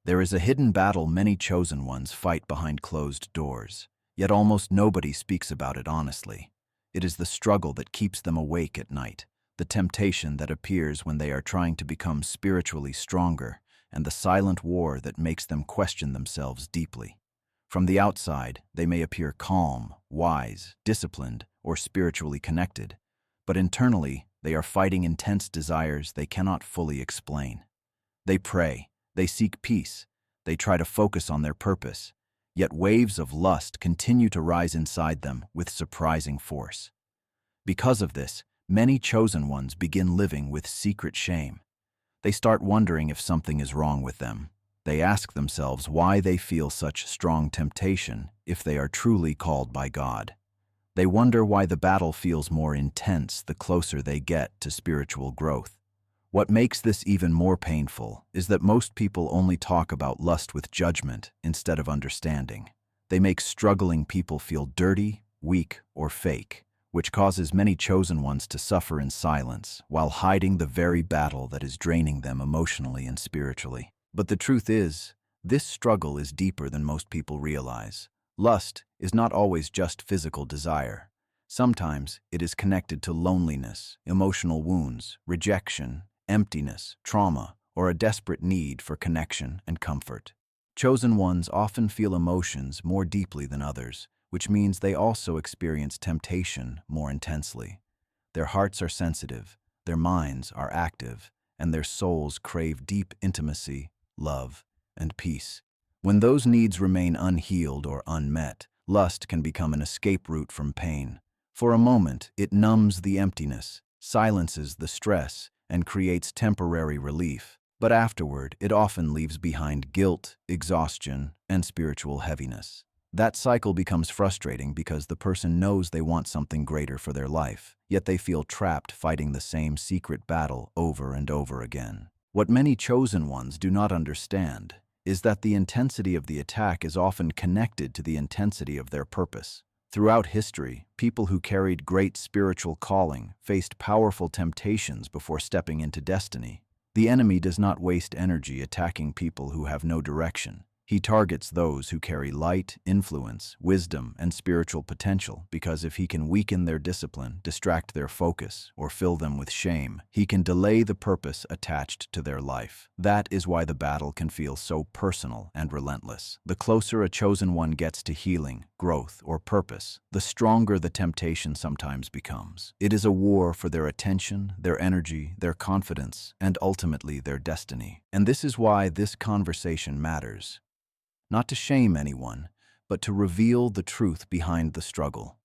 There is a hidden battle many chosen ones fight behind closed doors, yet almost nobody speaks about it honestly. It is the struggle that keeps them awake at night, the temptation that appears when they are trying to become spiritually stronger, and the silent war that makes them question themselves deeply. From the outside, they may appear calm, wise, disciplined, or spiritually connected, but internally, they are fighting intense desires they cannot fully explain. They pray, they seek peace, they try to focus on their purpose, yet waves of lust continue to rise inside them with surprising force. Because of this, many chosen ones begin living with secret shame. They start wondering if something is wrong with them. They ask themselves why they feel such strong temptation if they are truly called by God. They wonder why the battle feels more intense the closer they get to spiritual growth. What makes this even more painful is that most people only talk about lust with judgment instead of understanding. They make struggling people feel dirty, weak, or fake, which causes many chosen ones to suffer in silence while hiding the very battle that is draining them emotionally and spiritually. But the truth is, this struggle is deeper than most people realize. Lust is not always just physical desire. Sometimes it is connected to loneliness, emotional wounds, rejection, emptiness, trauma, or a desperate need for connection and comfort. Chosen ones often feel emotions more deeply than others, which means they also experience temptation more intensely. Their hearts are sensitive, their minds are active, and their souls crave deep intimacy, love, and peace. When those needs remain unhealed or unmet, lust can become an escape route from pain. For a moment, it numbs the emptiness, silences the stress, and creates temporary relief. But afterward, it often leaves behind guilt, exhaustion, and spiritual heaviness. That cycle becomes frustrating because the person knows they want something greater for their life, yet they feel trapped fighting the same secret battle over and over again. What many chosen ones do not understand is that the intensity of the attack is often connected to the intensity of their purpose. Throughout history, people who carried great spiritual calling faced powerful temptations before stepping into destiny. The enemy does not waste energy attacking people who have no direction. He targets those who carry light, influence, wisdom, and spiritual potential because if he can weaken their discipline, distract their focus, or fill them with shame, he can delay the purpose attached to their life. That is why the battle can feel so personal and relentless. The closer a chosen one gets to healing, growth, or purpose, the stronger the temptation sometimes becomes. It is a war for their attention, their energy, their confidence, and ultimately their destiny. And this is why this conversation matters. Not to shame anyone, but to reveal the truth behind the struggle.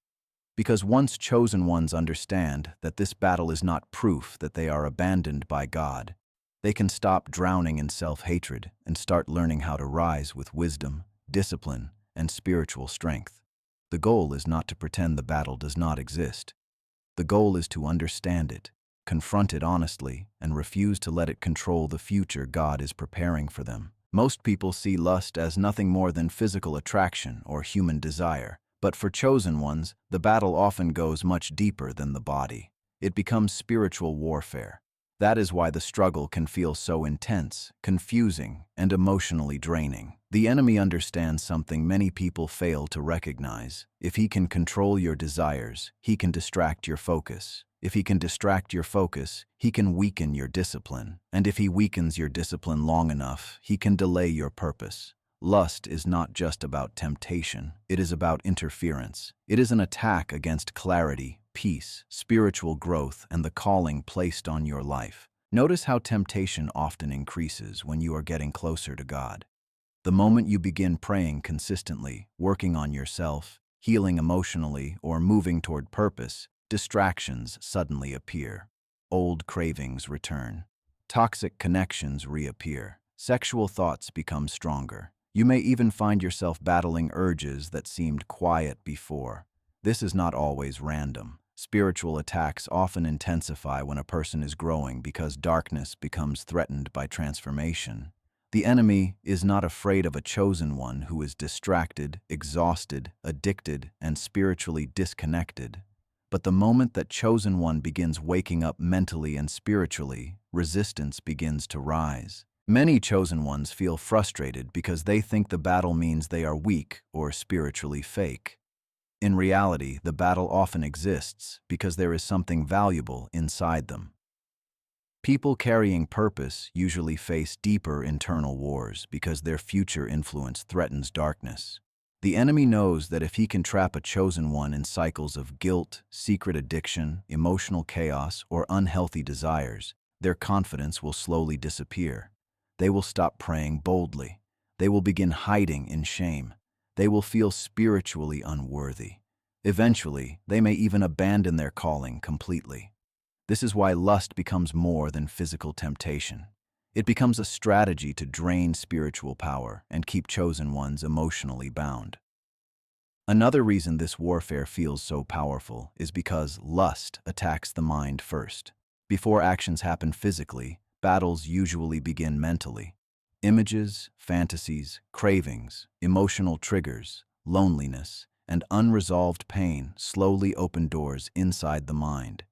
Because once chosen ones understand that this battle is not proof that they are abandoned by God, they can stop drowning in self-hatred and start learning how to rise with wisdom, discipline, and spiritual strength. The goal is not to pretend the battle does not exist. The goal is to understand it, confront it honestly, and refuse to let it control the future God is preparing for them. Most people see lust as nothing more than physical attraction or human desire, but for chosen ones, the battle often goes much deeper than the body. It becomes spiritual warfare. That is why the struggle can feel so intense, confusing, and emotionally draining. The enemy understands something many people fail to recognize. If he can control your desires, he can distract your focus. If he can distract your focus, he can weaken your discipline. And if he weakens your discipline long enough, he can delay your purpose. Lust is not just about temptation, it is about interference. It is an attack against clarity, peace, spiritual growth, and the calling placed on your life. Notice how temptation often increases when you are getting closer to God. The moment you begin praying consistently, working on yourself, healing emotionally, or moving toward purpose, distractions suddenly appear. Old cravings return. Toxic connections reappear. Sexual thoughts become stronger. You may even find yourself battling urges that seemed quiet before. This is not always random. Spiritual attacks often intensify when a person is growing because darkness becomes threatened by transformation. The enemy is not afraid of a chosen one who is distracted, exhausted, addicted, and spiritually disconnected. But the moment that chosen one begins waking up mentally and spiritually, resistance begins to rise. Many chosen ones feel frustrated because they think the battle means they are weak or spiritually fake. In reality, the battle often exists because there is something valuable inside them. People carrying purpose usually face deeper internal wars because their future influence threatens darkness. The enemy knows that if he can trap a chosen one in cycles of guilt, secret addiction, emotional chaos, or unhealthy desires, their confidence will slowly disappear. They will stop praying boldly. They will begin hiding in shame. They will feel spiritually unworthy. Eventually, they may even abandon their calling completely. This is why lust becomes more than physical temptation. It becomes a strategy to drain spiritual power and keep chosen ones emotionally bound. Another reason this warfare feels so powerful is because lust attacks the mind first. Before actions happen physically, battles usually begin mentally. Images, fantasies, cravings, emotional triggers, loneliness, and unresolved pain slowly open doors inside the mind.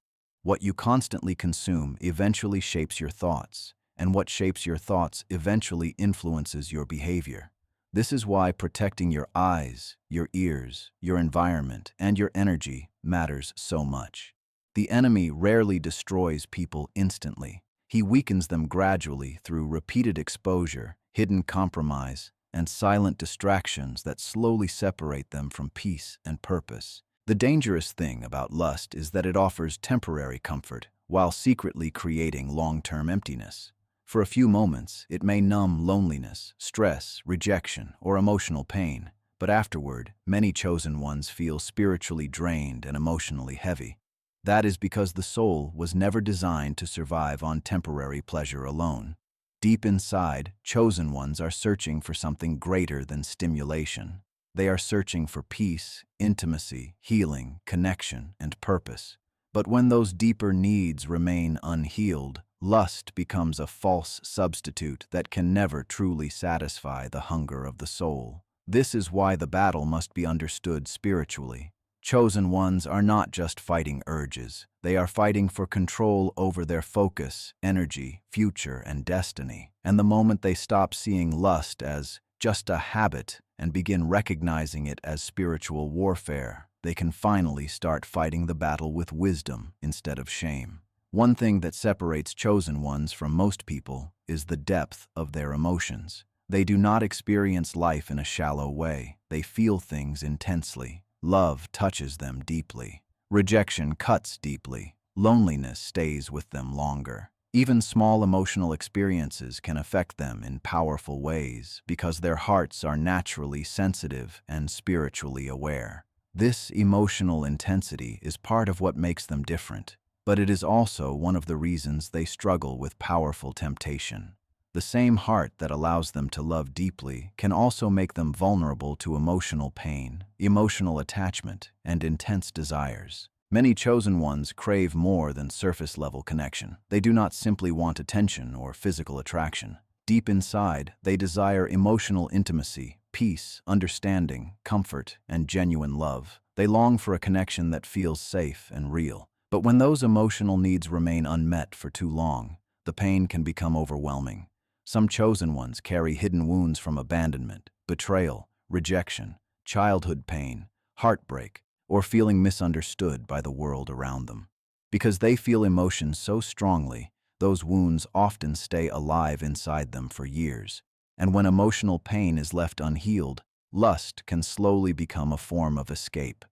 What you constantly consume eventually shapes your thoughts, and what shapes your thoughts eventually influences your behavior. This is why protecting your eyes, your ears, your environment, and your energy matters so much. The enemy rarely destroys people instantly. He weakens them gradually through repeated exposure, hidden compromise, and silent distractions that slowly separate them from peace and purpose. The dangerous thing about lust is that it offers temporary comfort while secretly creating long-term emptiness. For a few moments, it may numb loneliness, stress, rejection, or emotional pain, but afterward, many chosen ones feel spiritually drained and emotionally heavy. That is because the soul was never designed to survive on temporary pleasure alone. Deep inside, chosen ones are searching for something greater than stimulation. They are searching for peace, intimacy, healing, connection, and purpose. But when those deeper needs remain unhealed, lust becomes a false substitute that can never truly satisfy the hunger of the soul. This is why the battle must be understood spiritually. Chosen ones are not just fighting urges. They are fighting for control over their focus, energy, future, and destiny. And the moment they stop seeing lust as just a habit and begin recognizing it as spiritual warfare, they can finally start fighting the battle with wisdom instead of shame. One thing that separates chosen ones from most people is the depth of their emotions. They do not experience life in a shallow way. They feel things intensely. Love touches them deeply. Rejection cuts deeply. Loneliness stays with them longer. Even small emotional experiences can affect them in powerful ways because their hearts are naturally sensitive and spiritually aware. This emotional intensity is part of what makes them different, but it is also one of the reasons they struggle with powerful temptation. The same heart that allows them to love deeply can also make them vulnerable to emotional pain, emotional attachment, and intense desires. Many chosen ones crave more than surface-level connection. They do not simply want attention or physical attraction. Deep inside, they desire emotional intimacy, peace, understanding, comfort, and genuine love. They long for a connection that feels safe and real. But when those emotional needs remain unmet for too long, the pain can become overwhelming. Some chosen ones carry hidden wounds from abandonment, betrayal, rejection, childhood pain, heartbreak, or feeling misunderstood by the world around them. Because they feel emotions so strongly, those wounds often stay alive inside them for years. And when emotional pain is left unhealed, lust can slowly become a form of escape.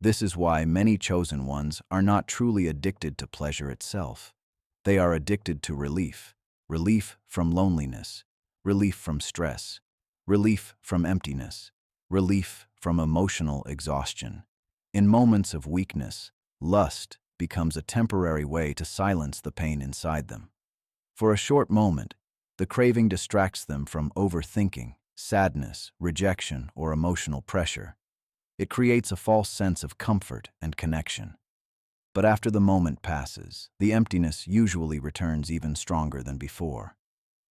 This is why many chosen ones are not truly addicted to pleasure itself. They are addicted to relief. Relief from loneliness, relief from stress, relief from emptiness, relief from emotional exhaustion. In moments of weakness, lust becomes a temporary way to silence the pain inside them. For a short moment, the craving distracts them from overthinking, sadness, rejection, or emotional pressure. It creates a false sense of comfort and connection. But after the moment passes, the emptiness usually returns even stronger than before.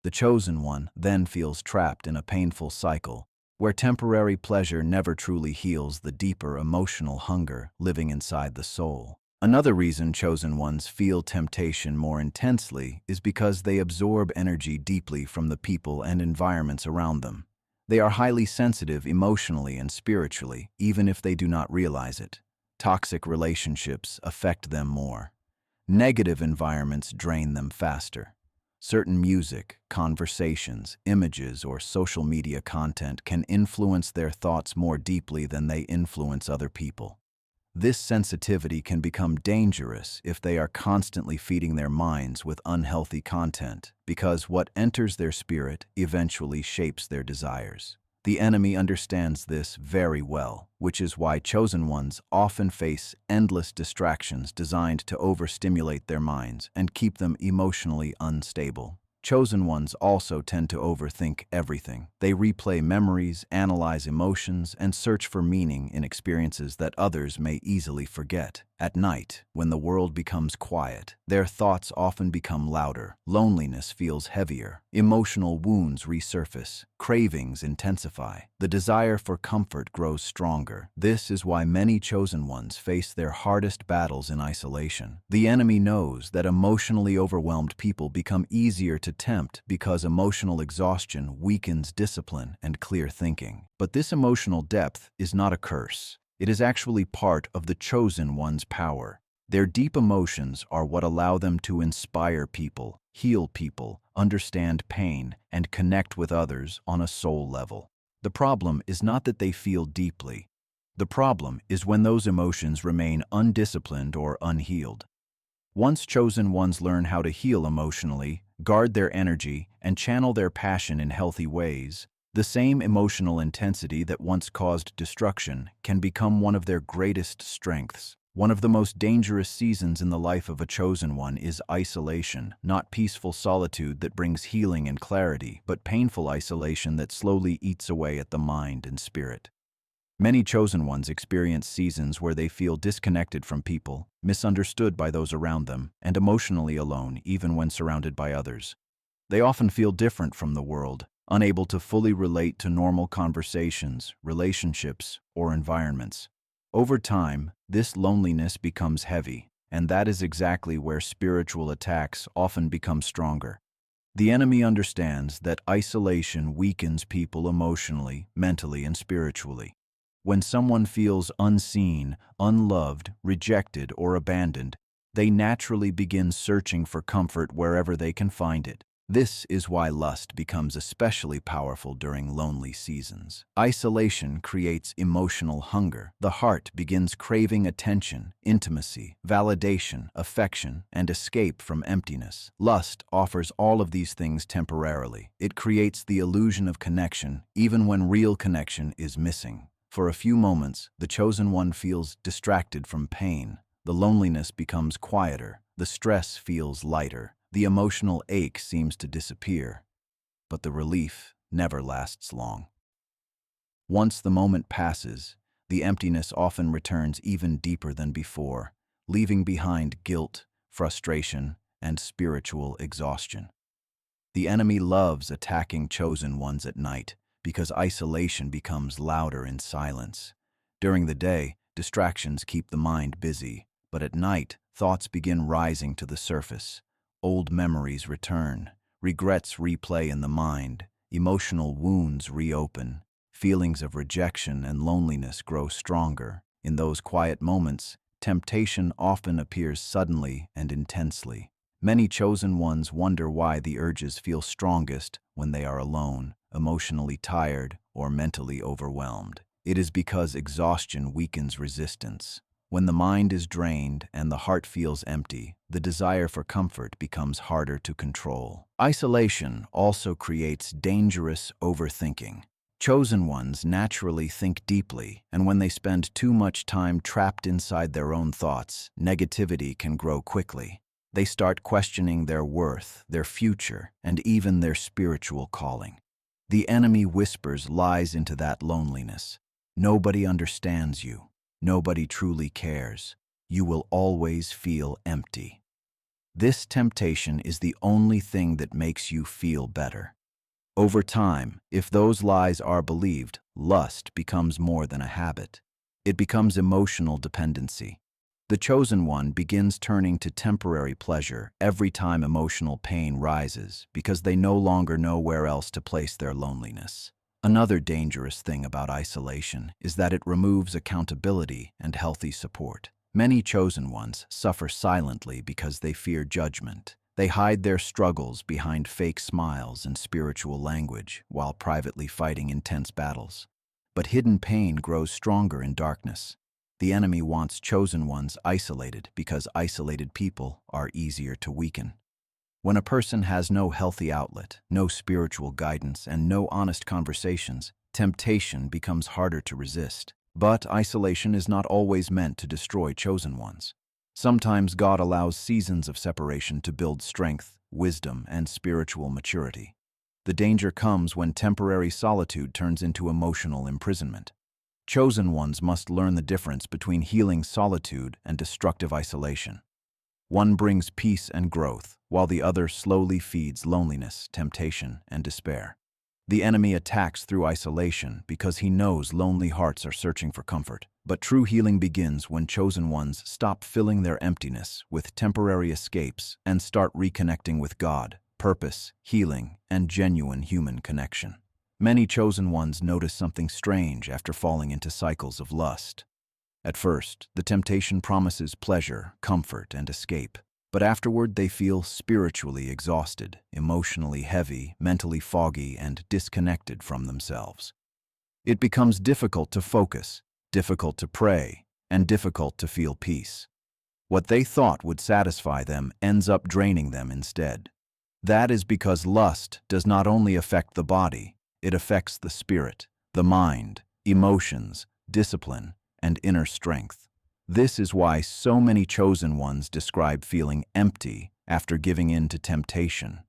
The chosen one then feels trapped in a painful cycle where temporary pleasure never truly heals the deeper emotional hunger living inside the soul. Another reason chosen ones feel temptation more intensely is because they absorb energy deeply from the people and environments around them. They are highly sensitive emotionally and spiritually, even if they do not realize it. Toxic relationships affect them more. Negative environments drain them faster. Certain music, conversations, images, or social media content can influence their thoughts more deeply than they influence other people. This sensitivity can become dangerous if they are constantly feeding their minds with unhealthy content, because what enters their spirit eventually shapes their desires. The enemy understands this very well, which is why chosen ones often face endless distractions designed to overstimulate their minds and keep them emotionally unstable. Chosen ones also tend to overthink everything. They replay memories, analyze emotions, and search for meaning in experiences that others may easily forget. At night, when the world becomes quiet, their thoughts often become louder. Loneliness feels heavier. Emotional wounds resurface. Cravings intensify. The desire for comfort grows stronger. This is why many chosen ones face their hardest battles in isolation. The enemy knows that emotionally overwhelmed people become easier to tempt because emotional exhaustion weakens discipline and clear thinking. But this emotional depth is not a curse. It is actually part of the chosen one's power. Their deep emotions are what allow them to inspire people, heal people, understand pain, and connect with others on a soul level. The problem is not that they feel deeply. The problem is when those emotions remain undisciplined or unhealed. Once chosen ones learn how to heal emotionally, guard their energy, and channel their passion in healthy ways, the same emotional intensity that once caused destruction can become one of their greatest strengths. One of the most dangerous seasons in the life of a chosen one is isolation, not peaceful solitude that brings healing and clarity, but painful isolation that slowly eats away at the mind and spirit. Many chosen ones experience seasons where they feel disconnected from people, misunderstood by those around them, and emotionally alone even when surrounded by others. They often feel different from the world, unable to fully relate to normal conversations, relationships, or environments. Over time, this loneliness becomes heavy, and that is exactly where spiritual attacks often become stronger. The enemy understands that isolation weakens people emotionally, mentally, and spiritually. When someone feels unseen, unloved, rejected, or abandoned, they naturally begin searching for comfort wherever they can find it. This is why lust becomes especially powerful during lonely seasons. Isolation creates emotional hunger. The heart begins craving attention, intimacy, validation, affection, and escape from emptiness. Lust offers all of these things temporarily. It creates the illusion of connection, even when real connection is missing. For a few moments, the chosen one feels distracted from pain. The loneliness becomes quieter. The stress feels lighter. The emotional ache seems to disappear, but the relief never lasts long. Once the moment passes, the emptiness often returns even deeper than before, leaving behind guilt, frustration, and spiritual exhaustion. The enemy loves attacking chosen ones at night because isolation becomes louder in silence. During the day, distractions keep the mind busy, but at night, thoughts begin rising to the surface. Old memories return, regrets replay in the mind, emotional wounds reopen, feelings of rejection and loneliness grow stronger. In those quiet moments, temptation often appears suddenly and intensely. Many chosen ones wonder why the urges feel strongest when they are alone, emotionally tired, or mentally overwhelmed. It is because exhaustion weakens resistance. When the mind is drained and the heart feels empty, the desire for comfort becomes harder to control. Isolation also creates dangerous overthinking. Chosen ones naturally think deeply, and when they spend too much time trapped inside their own thoughts, negativity can grow quickly. They start questioning their worth, their future, and even their spiritual calling. The enemy whispers lies into that loneliness. Nobody understands you. Nobody truly cares. You will always feel empty. This temptation is the only thing that makes you feel better. Over time, if those lies are believed, lust becomes more than a habit. It becomes emotional dependency. The chosen one begins turning to temporary pleasure every time emotional pain rises because they no longer know where else to place their loneliness. Another dangerous thing about isolation is that it removes accountability and healthy support. Many chosen ones suffer silently because they fear judgment. They hide their struggles behind fake smiles and spiritual language while privately fighting intense battles. But hidden pain grows stronger in darkness. The enemy wants chosen ones isolated because isolated people are easier to weaken. When a person has no healthy outlet, no spiritual guidance, and no honest conversations, temptation becomes harder to resist. But isolation is not always meant to destroy chosen ones. Sometimes God allows seasons of separation to build strength, wisdom, and spiritual maturity. The danger comes when temporary solitude turns into emotional imprisonment. Chosen ones must learn the difference between healing solitude and destructive isolation. One brings peace and growth, while the other slowly feeds loneliness, temptation, and despair. The enemy attacks through isolation because he knows lonely hearts are searching for comfort. But true healing begins when chosen ones stop filling their emptiness with temporary escapes and start reconnecting with God, purpose, healing, and genuine human connection. Many chosen ones notice something strange after falling into cycles of lust. At first, the temptation promises pleasure, comfort, and escape. But afterward, they feel spiritually exhausted, emotionally heavy, mentally foggy, and disconnected from themselves. It becomes difficult to focus, difficult to pray, and difficult to feel peace. What they thought would satisfy them ends up draining them instead. That is because lust does not only affect the body, it affects the spirit, the mind, emotions, discipline, and inner strength. This is why so many chosen ones describe feeling empty after giving in to temptation.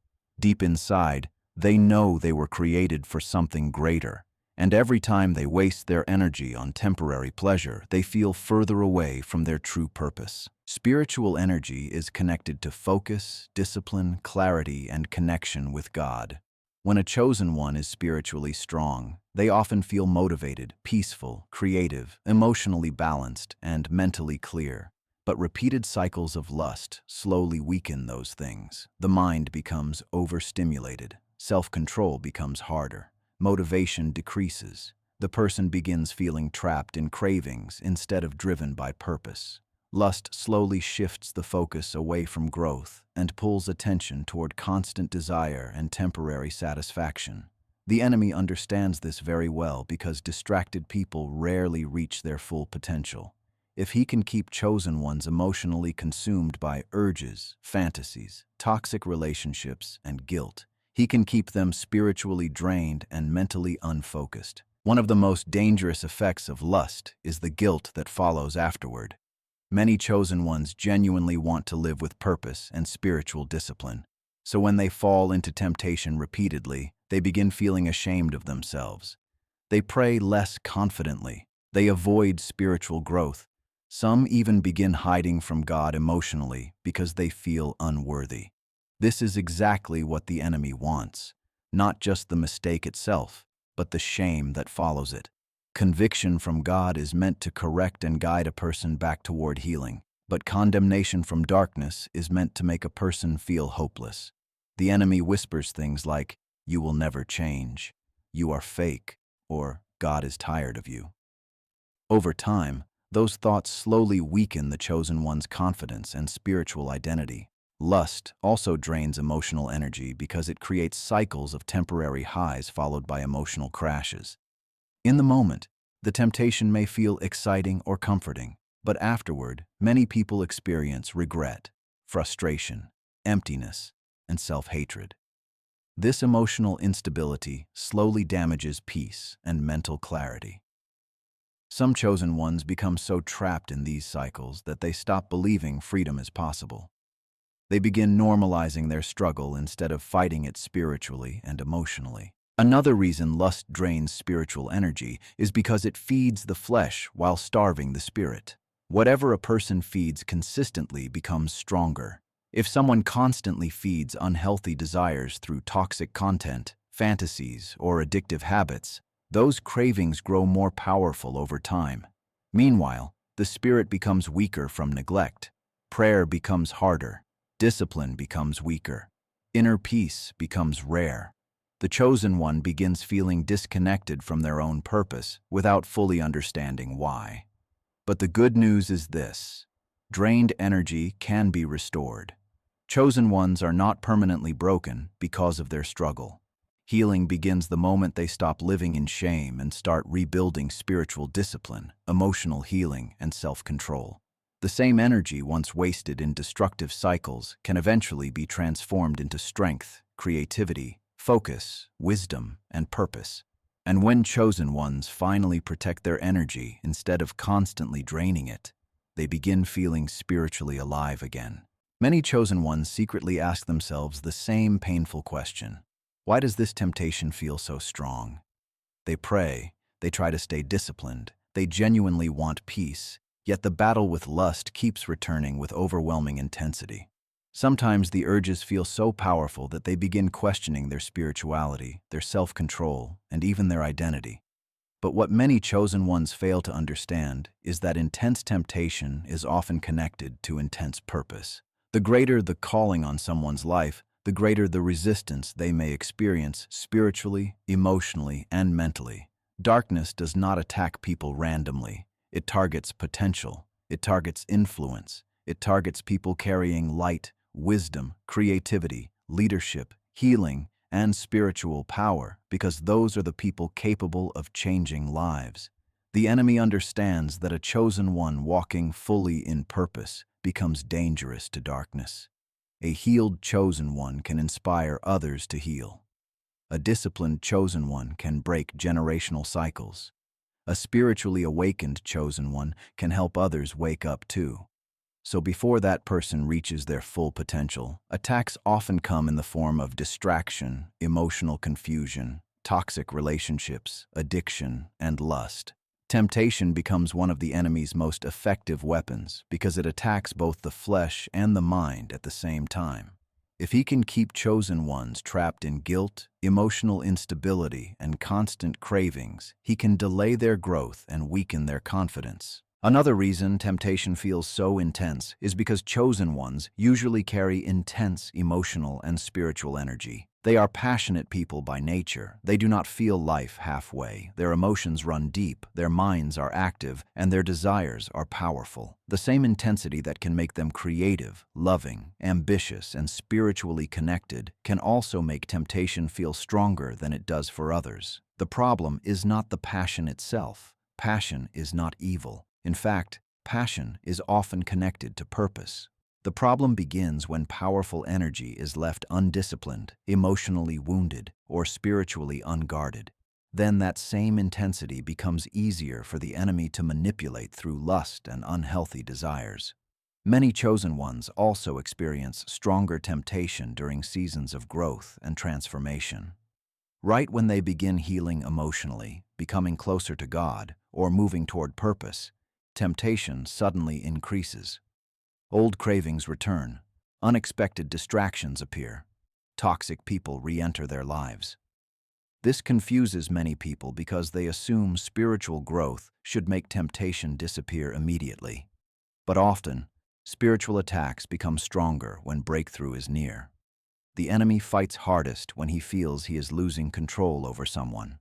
Deep inside, they know they were created for something greater, and every time they waste their energy on temporary pleasure, they feel further away from their true purpose. Spiritual energy is connected to focus, discipline, clarity, and connection with God. When a chosen one is spiritually strong, they often feel motivated, peaceful, creative, emotionally balanced, and mentally clear. But repeated cycles of lust slowly weaken those things. The mind becomes overstimulated. Self-control becomes harder. Motivation decreases. The person begins feeling trapped in cravings instead of driven by purpose. Lust slowly shifts the focus away from growth and pulls attention toward constant desire and temporary satisfaction. The enemy understands this very well because distracted people rarely reach their full potential. If he can keep chosen ones emotionally consumed by urges, fantasies, toxic relationships, and guilt, he can keep them spiritually drained and mentally unfocused. One of the most dangerous effects of lust is the guilt that follows afterward. Many chosen ones genuinely want to live with purpose and spiritual discipline. So when they fall into temptation repeatedly, they begin feeling ashamed of themselves. They pray less confidently. They avoid spiritual growth. Some even begin hiding from God emotionally because they feel unworthy. This is exactly what the enemy wants, not just the mistake itself, but the shame that follows it. Conviction from God is meant to correct and guide a person back toward healing, but condemnation from darkness is meant to make a person feel hopeless. The enemy whispers things like, "You will never change," "You are fake," or "God is tired of you." Over time, those thoughts slowly weaken the chosen one's confidence and spiritual identity. Lust also drains emotional energy because it creates cycles of temporary highs followed by emotional crashes. In the moment, the temptation may feel exciting or comforting, but afterward, many people experience regret, frustration, emptiness, and self-hatred. This emotional instability slowly damages peace and mental clarity. Some chosen ones become so trapped in these cycles that they stop believing freedom is possible. They begin normalizing their struggle instead of fighting it spiritually and emotionally. Another reason lust drains spiritual energy is because it feeds the flesh while starving the spirit. Whatever a person feeds consistently becomes stronger. If someone constantly feeds unhealthy desires through toxic content, fantasies, or addictive habits, those cravings grow more powerful over time. Meanwhile, the The spirit becomes weaker from neglect. Prayer becomes harder. Discipline becomes weaker. Inner peace becomes rare. The chosen one begins feeling disconnected from their own purpose without fully understanding why. But the good news is this: drained energy can be restored. Chosen ones are not permanently broken because of their struggle. Healing begins the moment they stop living in shame and start rebuilding spiritual discipline, emotional healing, and self-control. The same energy once wasted in destructive cycles can eventually be transformed into strength, creativity, focus, wisdom, and purpose. And when chosen ones finally protect their energy instead of constantly draining it, they begin feeling spiritually alive again. Many chosen ones secretly ask themselves the same painful question: why does this temptation feel so strong? They pray, they try to stay disciplined, they genuinely want peace, yet the battle with lust keeps returning with overwhelming intensity. Sometimes the urges feel so powerful that they begin questioning their spirituality, their self-control, and even their identity. But what many chosen ones fail to understand is that intense temptation is often connected to intense purpose. The greater the calling on someone's life, the greater the resistance they may experience spiritually, emotionally, and mentally. Darkness does not attack people randomly. It targets potential. It targets influence. It targets people carrying light, wisdom, creativity, leadership, healing, and spiritual power, because those are the people capable of changing lives. The enemy understands that a chosen one walking fully in purpose becomes dangerous to darkness. A healed chosen one can inspire others to heal. A disciplined chosen one can break generational cycles. A spiritually awakened chosen one can help others wake up too. So before that person reaches their full potential, attacks often come in the form of distraction, emotional confusion, toxic relationships, addiction, and lust. Temptation becomes one of the enemy's most effective weapons because it attacks both the flesh and the mind at the same time. If he can keep chosen ones trapped in guilt, emotional instability, and constant cravings, he can delay their growth and weaken their confidence. Another reason temptation feels so intense is because chosen ones usually carry intense emotional and spiritual energy. They are passionate people by nature. They do not feel life halfway. Their emotions run deep, their minds are active, and their desires are powerful. The same intensity that can make them creative, loving, ambitious, and spiritually connected can also make temptation feel stronger than it does for others. The problem is not the passion itself. Passion is not evil. In fact, passion is often connected to purpose. The problem begins when powerful energy is left undisciplined, emotionally wounded, or spiritually unguarded. Then that same intensity becomes easier for the enemy to manipulate through lust and unhealthy desires. Many chosen ones also experience stronger temptation during seasons of growth and transformation. Right when they begin healing emotionally, becoming closer to God, or moving toward purpose, temptation suddenly increases. Old cravings return. Unexpected distractions appear. Toxic people re-enter their lives. This confuses many people because they assume spiritual growth should make temptation disappear immediately. But often, spiritual attacks become stronger when breakthrough is near. The enemy fights hardest when he feels he is losing control over someone.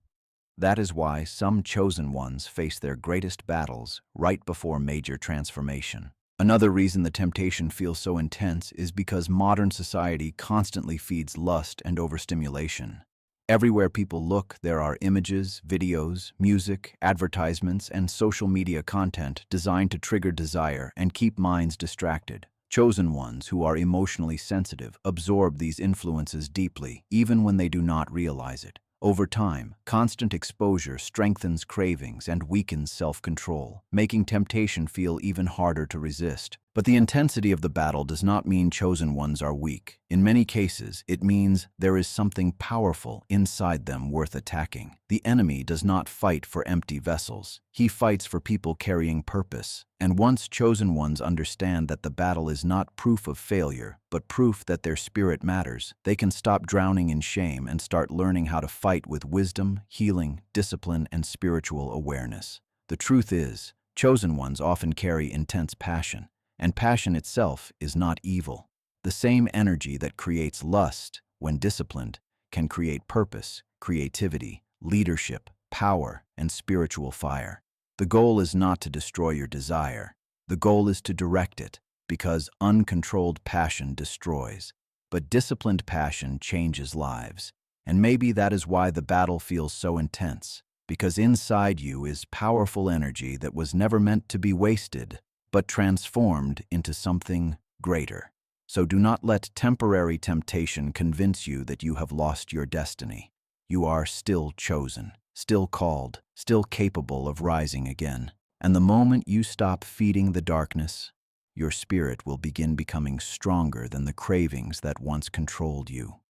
That is why some chosen ones face their greatest battles right before major transformation. Another reason the temptation feels so intense is because modern society constantly feeds lust and overstimulation. Everywhere people look, there are images, videos, music, advertisements, and social media content designed to trigger desire and keep minds distracted. Chosen ones who are emotionally sensitive absorb these influences deeply, even when they do not realize it. Over time, constant exposure strengthens cravings and weakens self-control, making temptation feel even harder to resist. But the intensity of the battle does not mean chosen ones are weak. In many cases, it means there is something powerful inside them worth attacking. The enemy does not fight for empty vessels. He fights for people carrying purpose. And once chosen ones understand that the battle is not proof of failure, but proof that their spirit matters, they can stop drowning in shame and start learning how to fight with wisdom, healing, discipline, and spiritual awareness. The truth is, Chosen ones often carry intense passion, and passion itself is not evil. The same energy that creates lust, when disciplined, can create purpose, creativity, leadership, power, and spiritual fire. The goal is not to destroy your desire. The goal is to direct it, because uncontrolled passion destroys. But disciplined passion changes lives. And maybe that is why the battle feels so intense, because inside you is powerful energy that was never meant to be wasted, but transformed into something greater. So do not let temporary temptation convince you that you have lost your destiny. You are still chosen, still called, still capable of rising again. And the moment you stop feeding the darkness, your spirit will begin becoming stronger than the cravings that once controlled you.